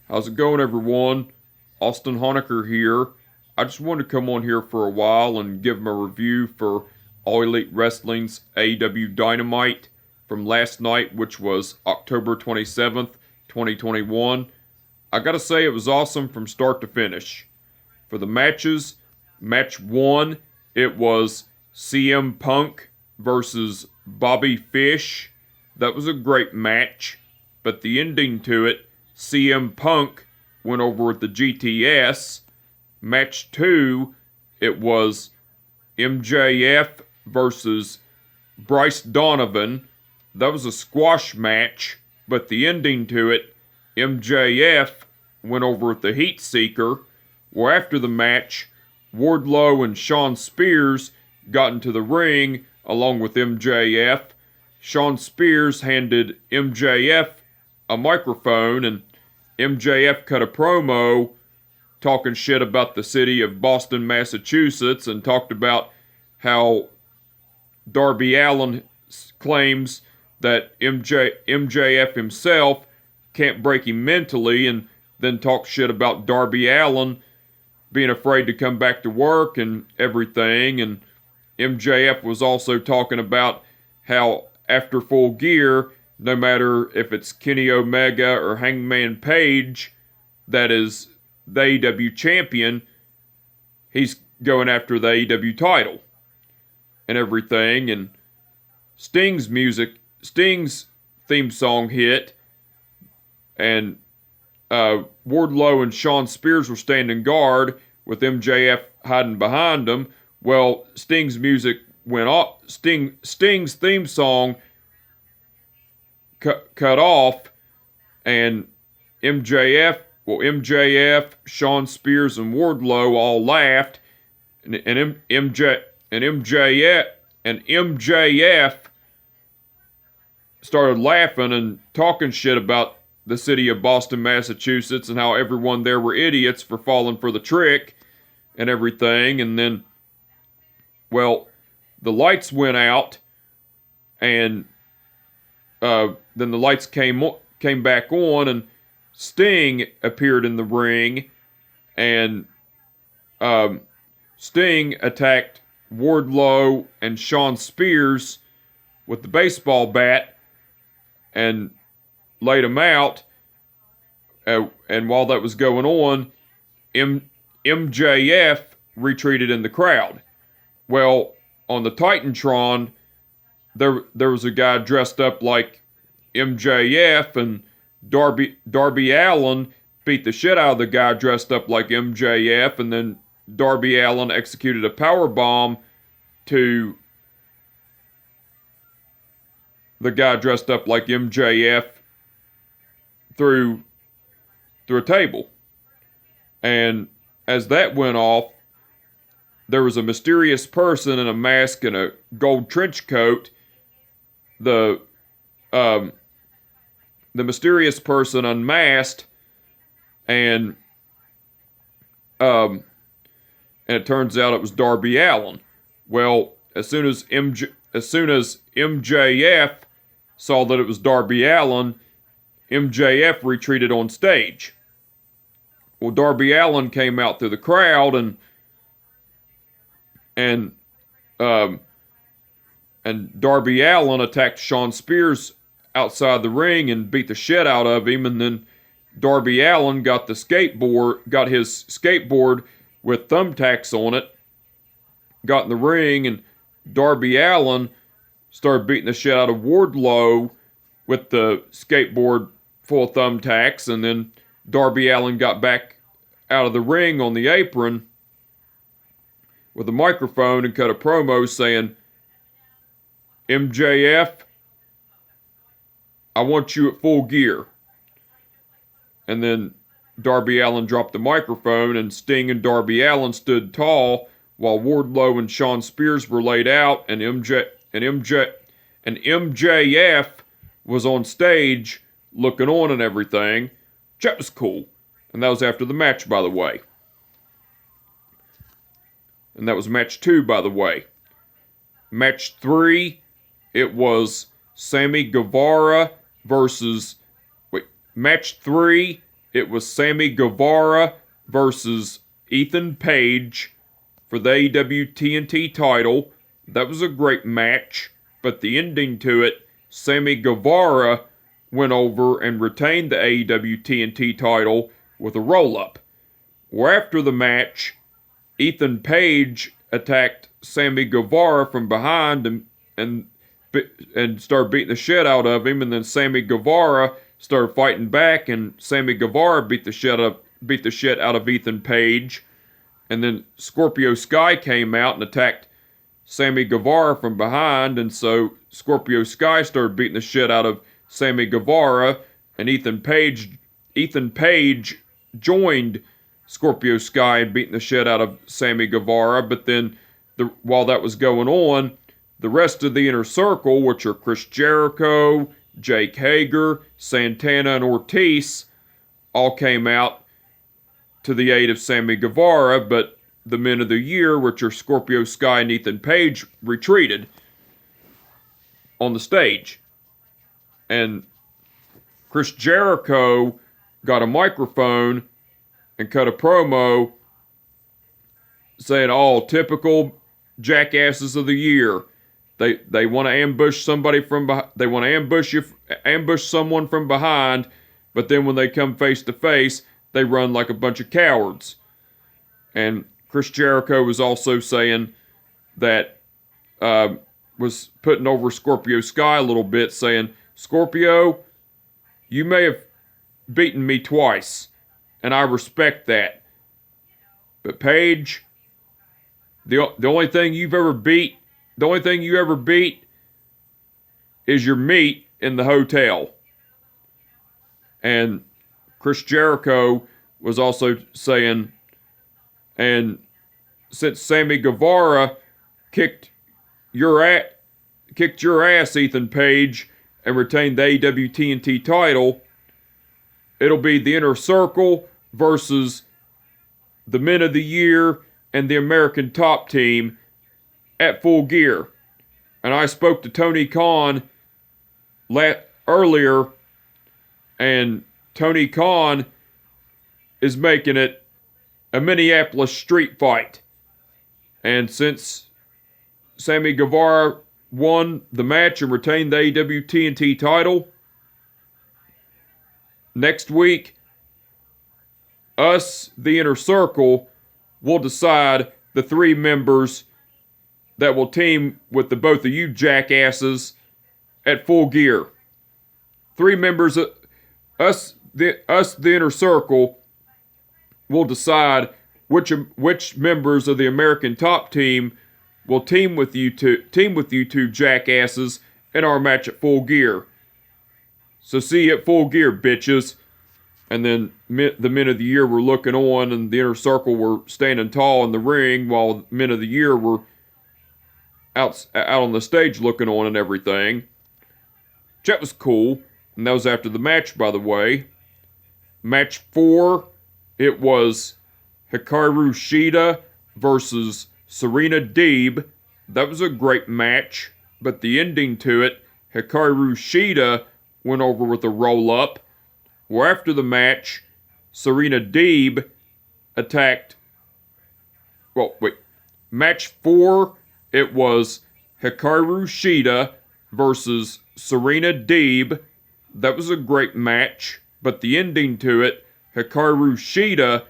How's it going, everyone? Austin Honecker here. I just wanted to come on here for a while and give my review for All Elite Wrestling's AEW Dynamite from last night, which was October 27th, 2021. I gotta say, it was awesome from start to finish. For the matches, match 1, it was CM Punk versus Bobby Fish. That was a great match, but the ending to it, CM Punk went over with the GTS. Match 2, it was MJF versus Bryce Donovan. That was a squash match, but the ending to it, MJF went over with the Heat Seeker. Well, after the match, Wardlow and Shawn Spears got into the ring along with MJF. Shawn Spears handed MJF a microphone, and MJF cut a promo talking shit about the city of Boston, Massachusetts, and talked about how Darby Allin claims that MJF himself can't break him mentally, and then talk shit about Darby Allin being afraid to come back to work and everything. And MJF was also talking about how after Full Gear, no matter if it's Kenny Omega or Hangman Page that is the AEW champion, he's going after the AEW title and everything. And Sting's theme song hit, and Wardlow and Shawn Spears were standing guard with MJF hiding behind them. Well, Sting's music went off. Sting's theme song cut off, and MJF, Shawn Spears, and Wardlow all laughed, and MJF started laughing and talking shit about the city of Boston, Massachusetts, and how everyone there were idiots for falling for the trick and everything. And then, well, the lights went out, and then the lights came back on, and Sting appeared in the ring, and Sting attacked Wardlow and Shawn Spears with the baseball bat and laid them out. And while that was going on, MJF retreated in the crowd. Well, on the Titantron, there was a guy dressed up like MJF, and Darby Allin beat the shit out of the guy dressed up like MJF, and then Darby Allin executed a power bomb to the guy dressed up like MJF through a table. And as that went off, there was a mysterious person in a mask and a gold trench coat. The mysterious person unmasked, and it turns out it was Darby Allin. Well, as soon as MJF saw that it was Darby Allin, MJF retreated on stage. Well, Darby Allin came out through the crowd, and Darby Allin attacked Shawn Spears outside the ring and beat the shit out of him. And then Darby Allin got his skateboard with thumbtacks on it, got in the ring, and Darby Allin started beating the shit out of Wardlow with the skateboard full of thumbtacks. And then Darby Allin got back out of the ring on the apron with a microphone and cut a promo saying, "MJF, I want you at Full Gear." And then Darby Allin dropped the microphone, and Sting and Darby Allin stood tall while Wardlow and Shawn Spears were laid out, and MJF was on stage looking on and everything. That was cool. And that was after the match, by the way. And that was match 2, by the way. Match 3, it was Sammy Guevara versus... Match 3, it was Sammy Guevara versus Ethan Page for the AEW TNT title. That was a great match, but the ending to it, Sammy Guevara went over and retained the AEW TNT title with a roll-up. Where after the match, Ethan Page attacked Sammy Guevara from behind and started beating the shit out of him, and then Sammy Guevara started fighting back, and Sammy Guevara beat the shit out of Ethan Page, and then Scorpio Sky came out and attacked Sammy Guevara from behind, and so Scorpio Sky started beating the shit out of Sammy Guevara, and Ethan Page joined Scorpio Sky and beating the shit out of Sammy Guevara. But then, while that was going on, the rest of the Inner Circle, which are Chris Jericho, Jake Hager, Santana, and Ortiz, all came out to the aid of Sammy Guevara, but the Men of the Year, which are Scorpio Sky and Ethan Page, retreated on the stage. And Chris Jericho got a microphone and cut a promo saying, "Oh, typical jackasses of the year. They want to ambush somebody from behind. They want to ambush someone from behind, but then when they come face to face, they run like a bunch of cowards." And Chris Jericho was also saying that, was putting over Scorpio Sky a little bit, saying, "Scorpio, you may have beaten me twice, and I respect that. But Paige, the only thing you ever beat is your meat in the hotel." And Chris Jericho was also saying, and since Sammy Guevara kicked your ass, Ethan Page, and retained the AEW TNT title, it'll be the Inner Circle versus the Men of the Year and the American Top Team at Full Gear. And I spoke to Tony Khan earlier, and Tony Khan is making it a Minneapolis street fight. And since Sammy Guevara won the match and retained the AEW TNT title, next week, us, the Inner Circle, will decide the 3 members that will team with the both of you jackasses at Full Gear. 3 members of the Inner Circle will decide which members of the American Top Team will team with you two jackasses in our match at Full Gear. So see you at Full Gear, bitches. And then the Men of the Year were looking on, and the Inner Circle were standing tall in the ring, while the Men of the Year were out on the stage looking on and everything. That was cool. And that was after the match, by the way. Match 4, it was Hikaru Shida versus Serena Deeb. That was a great match, but the ending to it, Hikaru Shida went over with a roll-up. Where after the match, Serena Deeb attacked... Match 4, it was Hikaru Shida versus Serena Deeb. That was a great match, but the ending to it, Hikaru Shida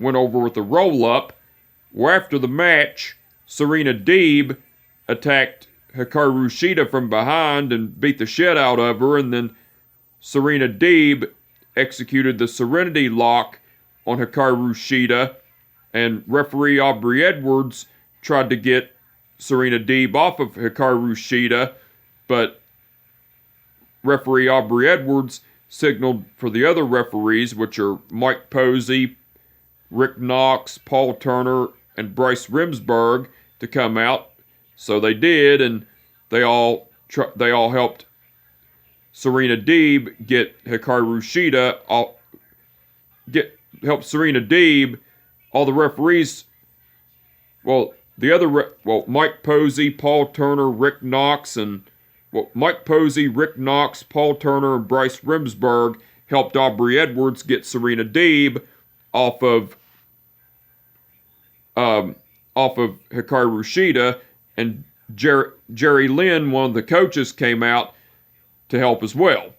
went over with a roll-up. Where after the match, Serena Deeb attacked Hikaru Shida from behind and beat the shit out of her, and then Serena Deeb executed the Serenity Lock on Hikaru Shida, and referee Aubrey Edwards tried to get Serena Deeb off of Hikaru Shida, but referee Aubrey Edwards signaled for the other referees, which are Mike Posey, Rick Knox, Paul Turner, and Bryce Remsburg, to come out. So they did, and they all helped Serena Deeb get Hikaru Shida help Serena Deeb. All the referees, Mike Posey, Paul Turner, Rick Knox, Mike Posey, Rick Knox, Paul Turner, and Bryce Remsburg helped Aubrey Edwards get Serena Deeb off of Hikaru Shida, and Jerry Lynn, one of the coaches, came out to help as well.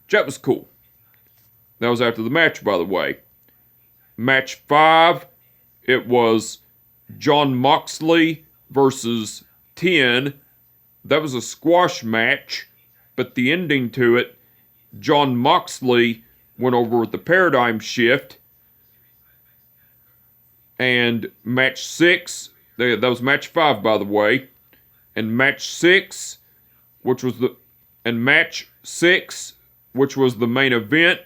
That was cool. That was after the match, by the way. Match 5, it was Jon Moxley versus 10. That was a squash match, but the ending to it, Jon Moxley went over with the paradigm shift. And match 6, that was match 5, by the way. And match 6, which was the main event,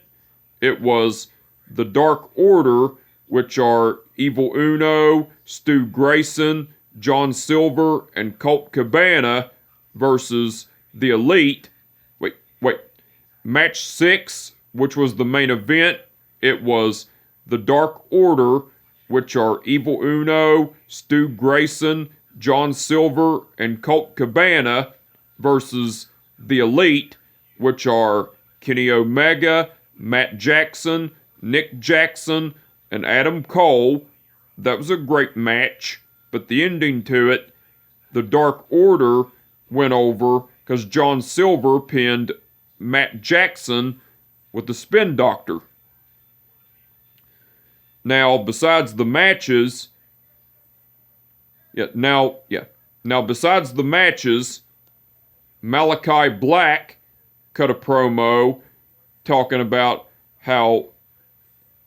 it was the Dark Order, which are Evil Uno, Stu Grayson, John Silver, and Colt Cabana versus the Elite. Wait. Match 6, which was the main event, it was the Dark Order, which are Evil Uno, Stu Grayson, John Silver, and Colt Cabana versus the Elite, which are Kenny Omega, Matt Jackson, Nick Jackson, and Adam Cole. That was a great match, but the ending to it, the Dark Order went over because John Silver pinned Matt Jackson with the Spin Doctor. Now, besides the matches, besides the matches, Malachi Black cut a promo talking about how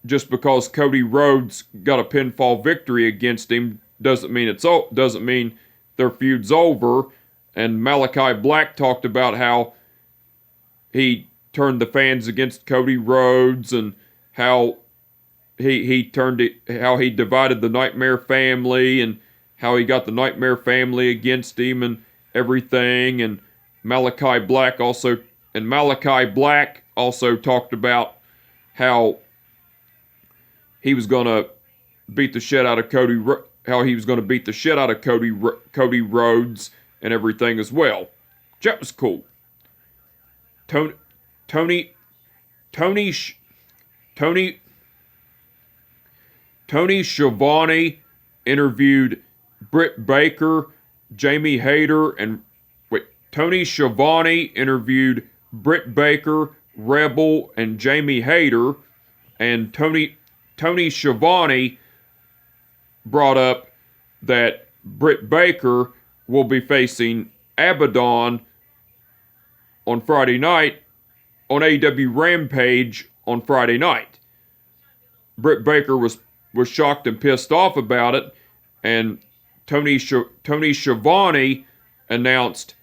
just because Cody Rhodes got a pinfall victory against him doesn't mean their feud's over. And Malachi Black talked about how he turned the fans against Cody Rhodes and how he divided the Nightmare family and how he got the Nightmare family against him and everything. And Malachi Black also talked about how he was going to beat the shit out of Cody Rhodes and everything as well. That was cool. Tony Schiavone interviewed Britt Baker, Jamie Hayter, and Tony Schiavone interviewed Britt Baker, Rebel, and Jamie Hayter, and Tony Schiavone brought up that Britt Baker will be facing Abaddon on Friday night on AEW Rampage on Friday night. Britt Baker was shocked and pissed off about it, and Tony Schiavone announced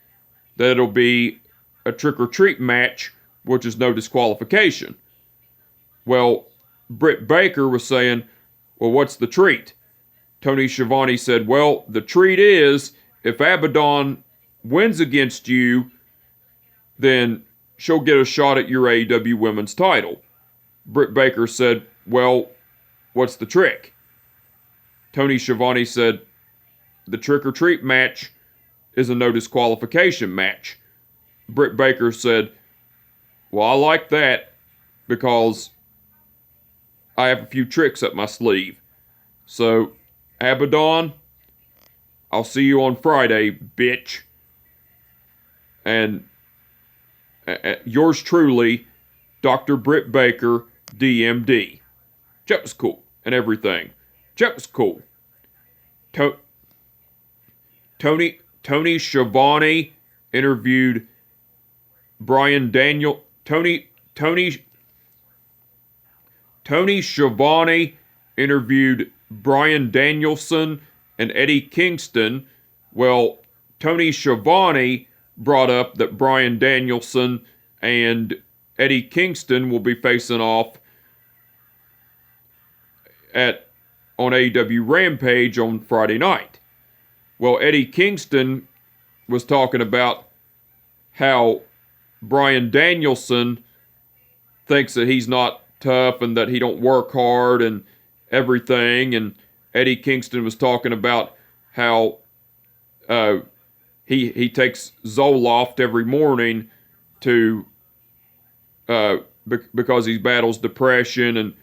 that it'll be a trick-or-treat match, which is no disqualification. Well, Britt Baker was saying, well, what's the treat? Tony Schiavone said, well, the treat is, if Abaddon wins against you, then she'll get a shot at your AEW Women's title. Britt Baker said, well, what's the trick? Tony Schiavone said, the trick-or-treat match is a no disqualification match. Britt Baker said, well, I like that because I have a few tricks up my sleeve. So, Abaddon, I'll see you on Friday, bitch. And yours truly, Dr. Britt Baker, DMD. That was cool and everything. That was cool. Tony Schiavone interviewed Tony Schiavone interviewed Bryan Danielson and Eddie Kingston. Well, Tony Schiavone brought up that Bryan Danielson and Eddie Kingston will be facing off on AEW Rampage on Friday night. Well, Eddie Kingston was talking about how Bryan Danielson thinks that he's not tough and that he don't work hard and everything. And Eddie Kingston was talking about how he takes Zoloft every morning to because he battles depression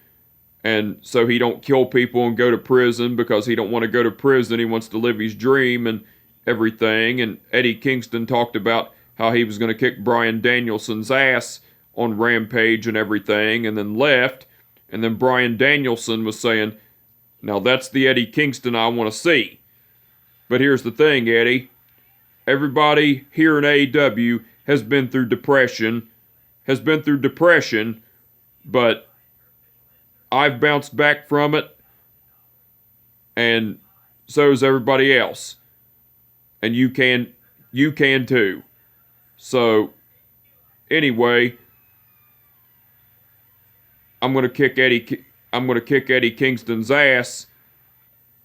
and so he don't kill people and go to prison because he don't want to go to prison. He wants to live his dream and everything. And Eddie Kingston talked about how he was going to kick Bryan Danielson's ass on Rampage and everything, and then left. And then Bryan Danielson was saying, now that's the Eddie Kingston I want to see. But here's the thing, Eddie. Everybody here in AEW has been through depression, but I've bounced back from it, and so is everybody else. And you can too. So, anyway, I'm gonna kick Eddie Kingston's ass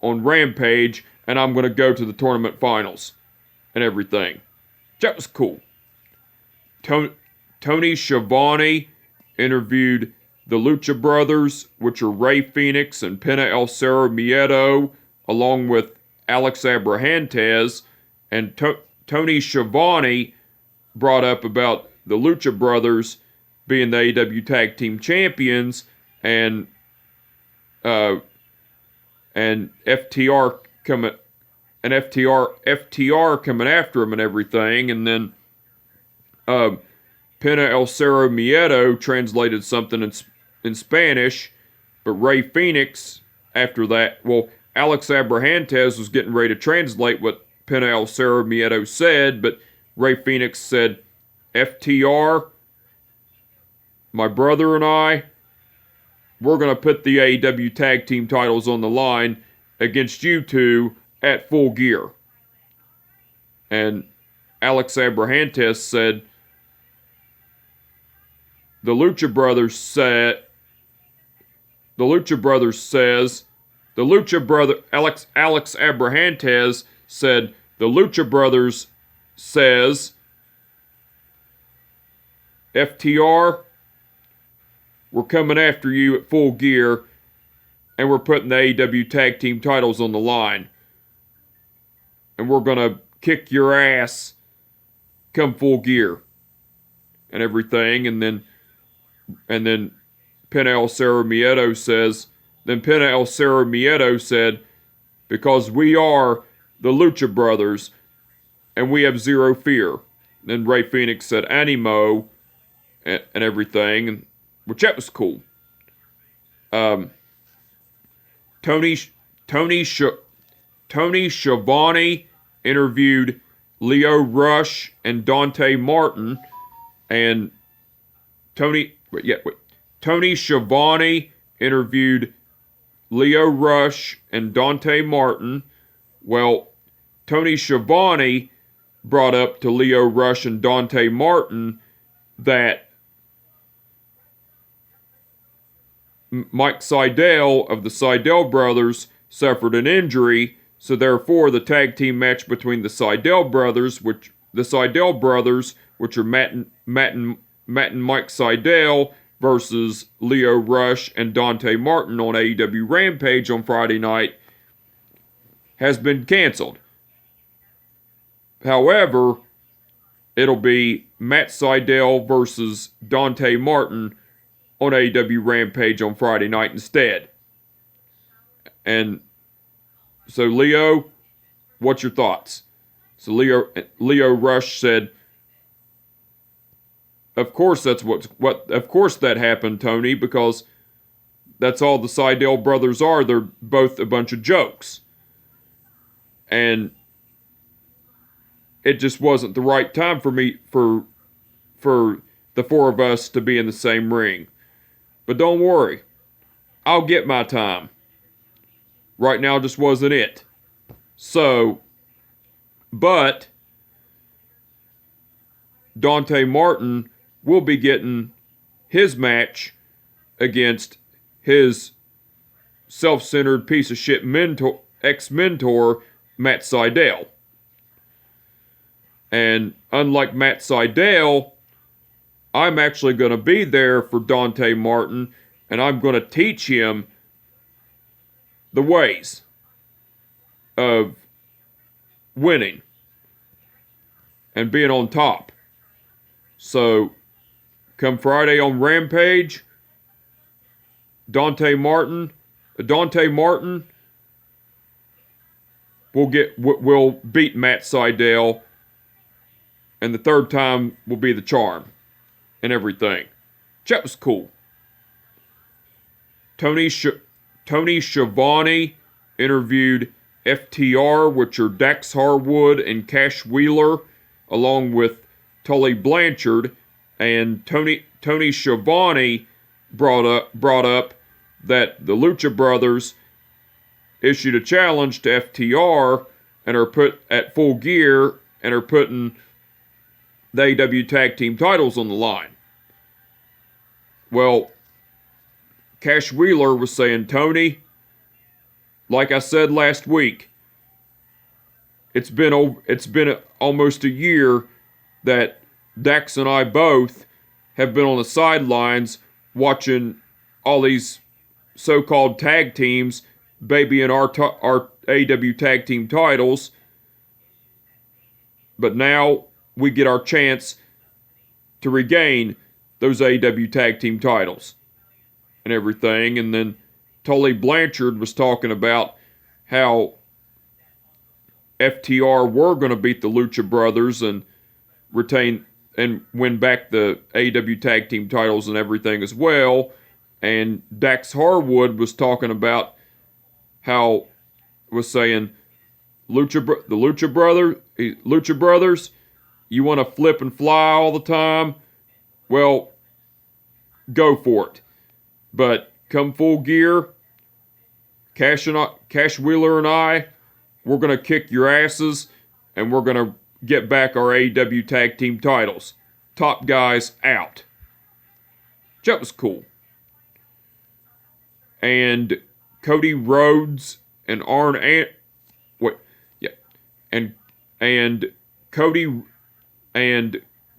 on Rampage, and I'm gonna go to the tournament finals and everything. That was cool. Tony Schiavone interviewed the Lucha Brothers, which are Rey Fenix and Penta El Zero Miedo, along with Alex Abrahantes. And Tony Schiavone brought up about the Lucha Brothers being the AEW Tag Team Champions and FTR coming after him and everything. And then Pena El Zero Miedo translated something in Spanish, but Rey Fenix after that, well, Alex Abrahantes was getting ready to translate what Pena El Zero Miedo said, but Rey Fenix said, FTR, my brother and I, we're going to put the AEW Tag Team titles on the line against you two at Full Gear. And Alex Abrahantes said, the Lucha Brothers says, Alex Abrahantes said, the Lucha Brothers says, FTR, we're coming after you at Full Gear, and we're putting the AEW Tag Team titles on the line. And we're going to kick your ass come Full Gear. And everything. And then Pena El Zero Miedo said, because we are the Lucha Brothers, and we have zero fear. Then Rey Fenix said, Animo, and everything, which that was cool. Tony Schiavone interviewed Leo Rush and Dante Martin, and Tony Schiavone interviewed Leo Rush and Dante Martin. Well, Tony Schiavone brought up to Leo Rush and Dante Martin that Mike Seidel of the Seidel brothers suffered an injury, so therefore the tag team match between the Seidel brothers, which are Matt and Mike Seidel versus Leo Rush and Dante Martin on AEW Rampage on Friday night, has been canceled. However, it'll be Matt Seidel versus Dante Martin on AEW Rampage on Friday night instead. And so Leo, what's your thoughts? So Leo Rush said, of course of course that happened, Tony, because that's all the Seidel brothers are. They're both a bunch of jokes. And it just wasn't the right time for me for the four of us to be in the same ring. But don't worry, I'll get my time. Right now just wasn't it. So, but Dante Martin will be getting his match against his self-centered piece of shit ex-mentor, Matt Seidel. And unlike Matt Seidel, I'm actually going to be there for Dante Martin, and I'm going to teach him the ways of winning and being on top. So, come Friday on Rampage, Dante Martin will beat Matt Sydal, and the third time will be the charm and everything. That was cool. Tony Schiavone interviewed FTR, which are Dax Harwood and Cash Wheeler, along with Tully Blanchard, and Tony Schiavone brought up that the Lucha Brothers issued a challenge to FTR and are put at Full Gear and are putting the AEW Tag Team titles on the line. Well, Cash Wheeler was saying, Tony, like I said last week, it's been almost a year that Dax and I both have been on the sidelines watching all these so-called tag teams babying our AEW tag team titles, but now we get our chance to regain those AEW tag team titles and everything. And then Tully Blanchard was talking about how FTR were going to beat the Lucha Brothers and retain and win back the AEW tag team titles and everything as well. And Dax Harwood was talking about how was saying the Lucha Brothers, you want to flip and fly all the time? Well, go for it. But come Full Gear, Cash Wheeler and I, we're going to kick your asses, and we're going to get back our AEW tag team titles. Top guys out. That was cool. And Cody Rhodes and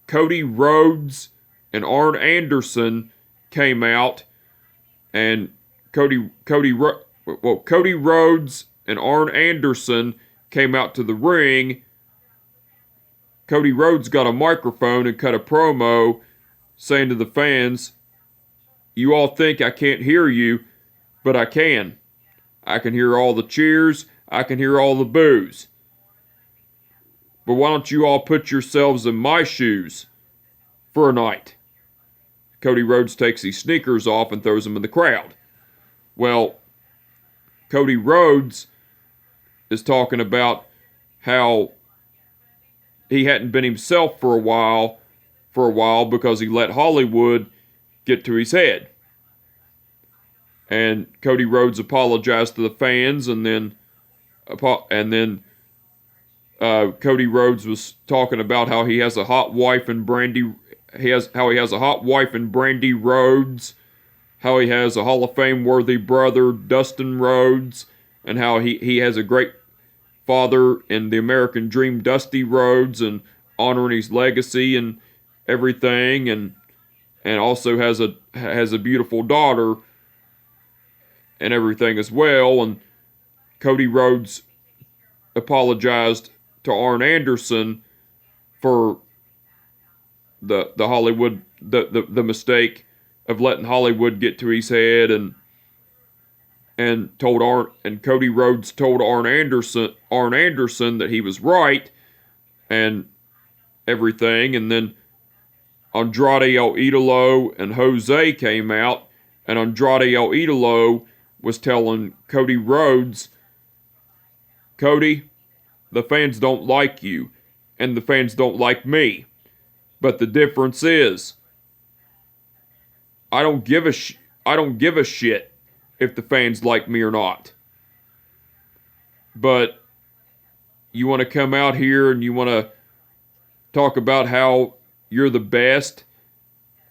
Cody Rhodes and Arn Anderson came out, and Cody Rhodes and Arn Anderson came out to the ring. Cody Rhodes got a microphone and cut a promo saying to the fans, you all think I can't hear you, but I can. I can hear all the cheers. I can hear all the boos. But why don't you all put yourselves in my shoes for a night? Cody Rhodes takes his sneakers off and throws them in the crowd. Well, Cody Rhodes is talking about how he hadn't been himself for a while because he let Hollywood get to his head. And Cody Rhodes apologized to the fans, and then Cody Rhodes was talking about how he has a hot wife in Brandy. He has a hot wife in Brandy Rhodes, how he has a Hall of Fame worthy brother, Dustin Rhodes, and how he has a great father in the American Dream, Dusty Rhodes, and honoring his legacy and everything, and also has a beautiful daughter and everything as well. And Cody Rhodes apologized to Arn Anderson for the Hollywood the mistake of letting Hollywood get to his head, and Cody Rhodes told Arn Anderson that he was right and everything. And then Andrade El Idolo and Jose came out, and Andrade El Idolo was telling Cody Rhodes, Cody, the fans don't like you, and the fans don't like me. But the difference is, I don't give a shit if the fans like me or not. But you want to come out here and you want to talk about how you're the best,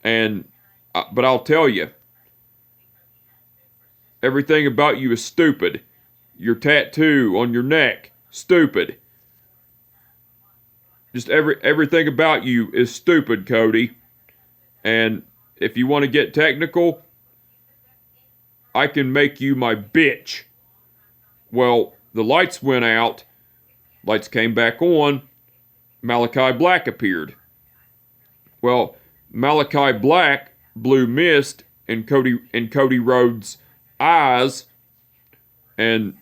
but I'll tell you, everything about you is stupid. Your tattoo on your neck, stupid. Just everything about you is stupid, Cody. And if you want to get technical, I can make you my bitch. Well, the lights went out. Lights came back on. Malachi Black appeared. Well, Malachi Black blew mist in Cody Rhodes' eyes, and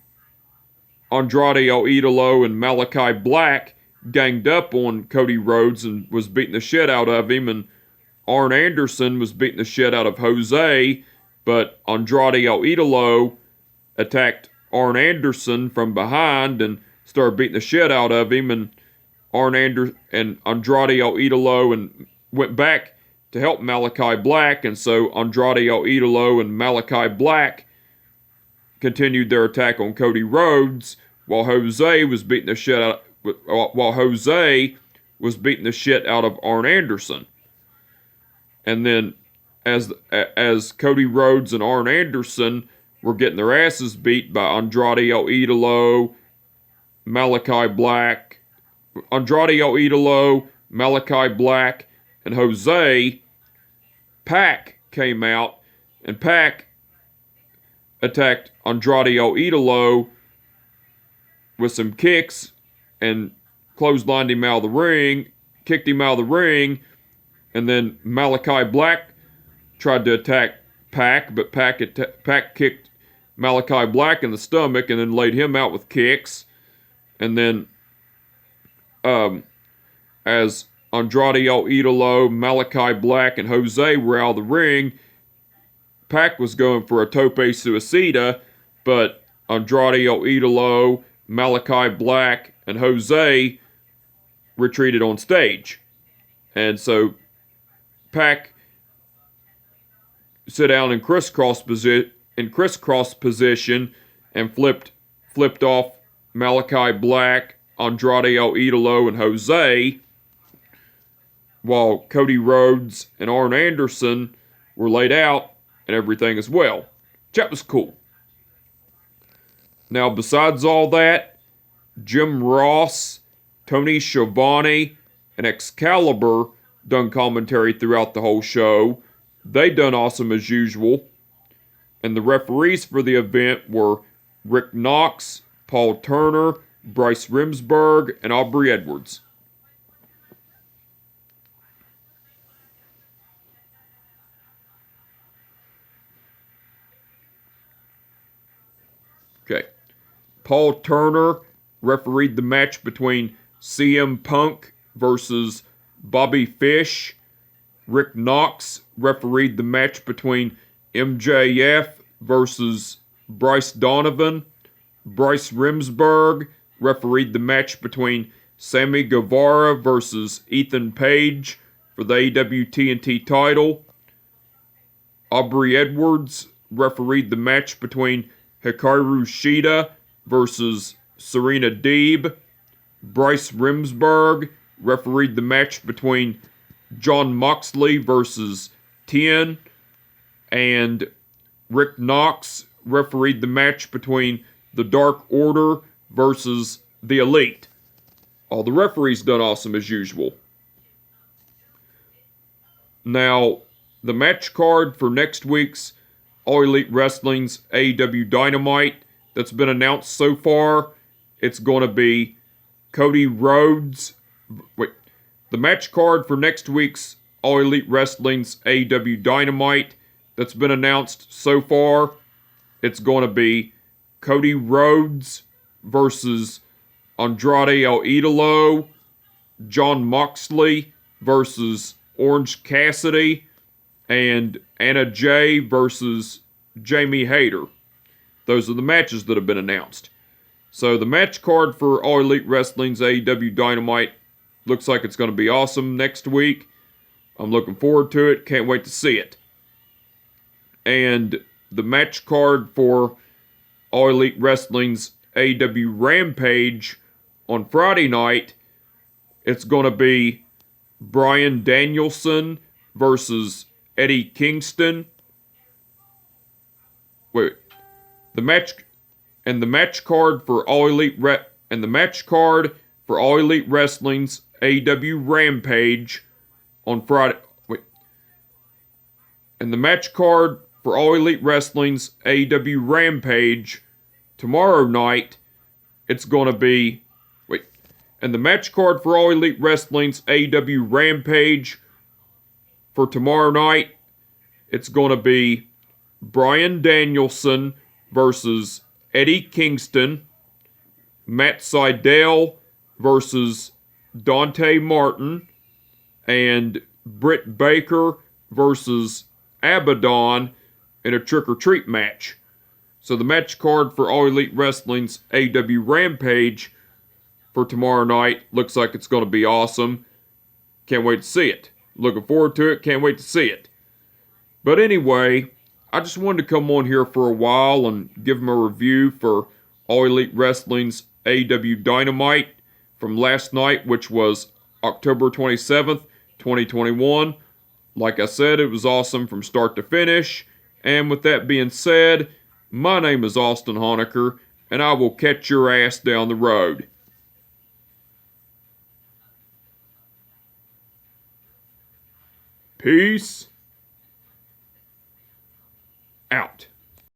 Andrade El Idolo and Malachi Black ganged up on Cody Rhodes and was beating the shit out of him, and Arn Anderson was beating the shit out of Jose, but Andrade El Idolo attacked Arn Anderson from behind and started beating the shit out of him, and Andrade El Idolo and went back to help Malachi Black, and so Andrade El Idolo and Malachi Black continued their attack on Cody Rhodes while Jose was beating the shit out of Arn Anderson. And then as Cody Rhodes and Arn Anderson were getting their asses beat by Andrade El Idolo, Malachi Black, and Jose, Pac came out, and Pac attacked Andrade El Idolo with some kicks and clotheslined him out of the ring, kicked him out of the ring, and then Malachi Black tried to attack Pac, but Pac kicked Malachi Black in the stomach and then laid him out with kicks. And then as Andrade El Idolo, Malachi Black, and Jose were out of the ring, Pac was going for a tope suicida, but Andrade El Idolo, Malachi Black, and Jose retreated on stage. And so Pac sit down in crisscross position and flipped off Malachi Black, Andrade El Idolo, and Jose, while Cody Rhodes and Arn Anderson were laid out and everything as well. That was cool. Now, besides all that, Jim Ross, Tony Schiavone, and Excalibur done commentary throughout the whole show. They done awesome as usual. And the referees for the event were Rick Knox, Paul Turner, Bryce Remsburg, and Aubrey Edwards. Okay. Paul Turner refereed the match between CM Punk versus Bobby Fish. Rick Knox refereed the match between MJF versus Bryce Donovan. Bryce Remsburg refereed the match between Sammy Guevara versus Ethan Page for the AEW TNT title. Aubrey Edwards refereed the match between Hikaru Shida versus Serena Deeb. Bryce Remsburg refereed the match between Jon Moxley versus Tien, and Rick Knox refereed the match between the Dark Order versus the Elite. All the referees done awesome as usual. Now, the match card for next week's All Elite Wrestling's AEW Dynamite that's been announced so far, it's going to be Cody Rhodes. The match card for next week's All Elite Wrestling's AEW Dynamite that's been announced so far, it's going to be Cody Rhodes versus Andrade El Idolo, Jon Moxley versus Orange Cassidy, and Anna Jay versus Jamie Hayter. Those are the matches that have been announced. So the match card for All Elite Wrestling's AEW Dynamite looks like it's going to be awesome next week. I'm looking forward to it. Can't wait to see it. And the match card for All Elite Wrestling's AEW Rampage on Friday night, it's going to be Bryan Danielson versus Eddie Kingston. The match card for All Elite Wrestling's AEW Rampage on Friday. And the match card for All Elite Wrestling's AEW Rampage tomorrow night, it's going to be... And the match card for All Elite Wrestling's AEW Rampage For tomorrow night, it's going to be Bryan Danielson versus Eddie Kingston, Matt Sydal versus Dante Martin, and Britt Baker versus Abaddon in a trick-or-treat match. So the match card for All Elite Wrestling's AEW Rampage for tomorrow night looks like it's going to be awesome. Can't wait to see it. Looking forward to it. Can't wait to see it. But anyway, I just wanted to come on here for a while and give them a review for All Elite Wrestling's AEW Dynamite from last night, which was October 27th, 2021. Like I said, it was awesome from start to finish. And with that being said, my name is Austin Honecker, and I will catch your ass down the road. Peace out.